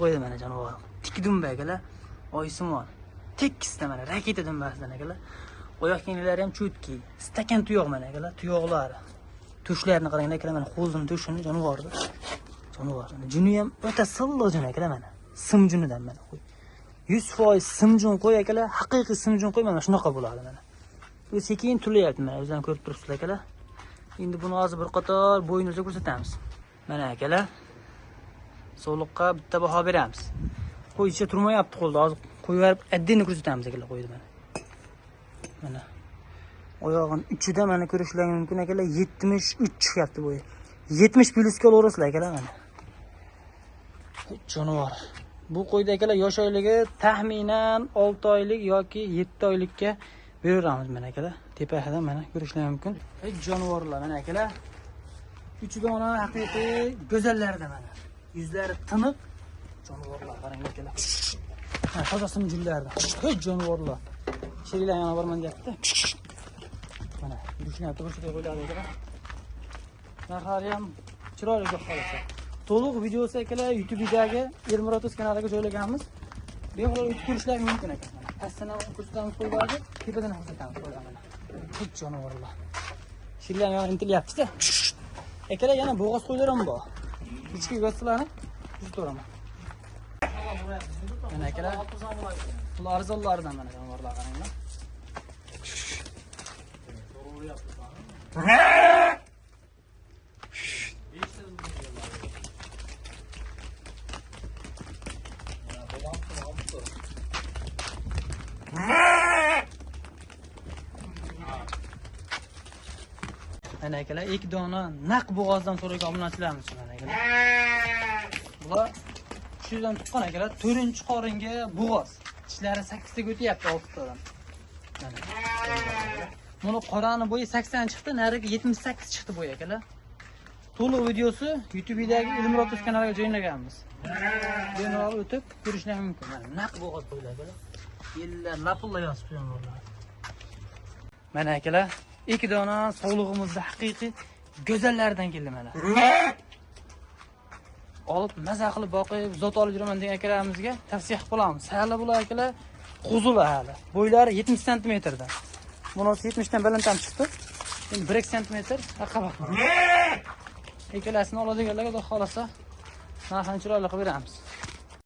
Qo'ydi mana jonivor. Tik dumba akalar. Oysimon. Tekisda mana raketa dumbasidan akalar. Oyoq kiyimlari ham chutki. Stakan tuyoq mana akalar, tuyoqlari. Tushlarini qarang akalar, mana qo'lini tushini jonivordi. Jonivor. Juni ham o'ta silliq jun akalar mana. Sim junidan mana qo'y. 100% simjun qo'y akalar, haqiqiy simjun qo'y mana shunaqa bo'ladi mana. Bu sekin tulayapti mana, o'zingizlar ko'rib turibsizlar akalar. Endi buni hozir bir qator bo'yinimizga ko'rsatamiz. Mana akalar, so'liqqa bitta baho beramiz. Qo'y ichida turmayapti qo'lda, hozir qo'yib berib addini ko'rsatamiz akalar qo'ydi mana. Mana oyog'in uchida mana ko'rishlaringiz mumkin akalar, 73 chiqyapti bo'yi. 70 plyusga olaverasizlar akalar mana. Jonivor. Bu qo'yda akalar yosh oyligi taxminan 6 oylik yoki 7 oylikka beramiz mana akalar. Tepasidan mana ko'rishlaringiz mumkin. Jonivorlar mana akalar. 3 dona haqiqiy go'zallarda mana. Yuzlari tiniq jonivorlar qarang akalar. Ha, tozasini jillardan. Jonivorlar. Sheriklar yana borman deyapti. Mana yurishni to'g'risida qo'yiladi akalar. Narxlari ham chiroyli deb qolsa. To'liq videosi akalar YouTube'dagi Elmurodov kanaliga joylaganmiz. Bemalol o'tib ko'rishlaringiz mumkin akalar. Pastdan ham ko'rsatamiz qo'ylarni, tepadan ham ko'rsatamiz qo'ylarni. Hech jonivorlar. Shirlar yana intilyapti-da. Akalar yana bo'g'oz qo'ylar ham bor. Ichki go'shtlarni tuzib mana akalar. Bular arzonlardan mana jonivorlar qaranglar. Mana akalar, 2 dona naq bo'g'ozdan so'ragan obunachilarimiz mana akalar. Bular tushidan tuqqan akalar, 4-qoringa bo'g'oz. Tishlari 8 taga o'tyapti 6 tadan. Mana. Buni qorani bo'yi 80 chiqdi, nariga 78 chiqdi bo'yi akalar. To'liq videosi YouTube'dagi Elmurodov kanaliga joylaganmiz. Bemalol o'tib ko'rishlaringiz mumkin. Mana naq bo'g'oz qo'ylar akalar. Yillar lapulla yozib qo'yganlar. Mana akalar, 2 dona sog'lig'imizda haqiqiy go'zallardan keldi mana. Olib maza qilib boqib, zot olib yuraman degan akalarimizga tavsiya qilib qolamiz. Hali bular akalar qo'zula hali. Bo'ylari 70 sm dan. Bunisi 70 dan balandam chiqdi. Endi 1 sm aqaba. Ekalasini oladiganlarga xudo xolasa narxini chiroyli qilib beramiz.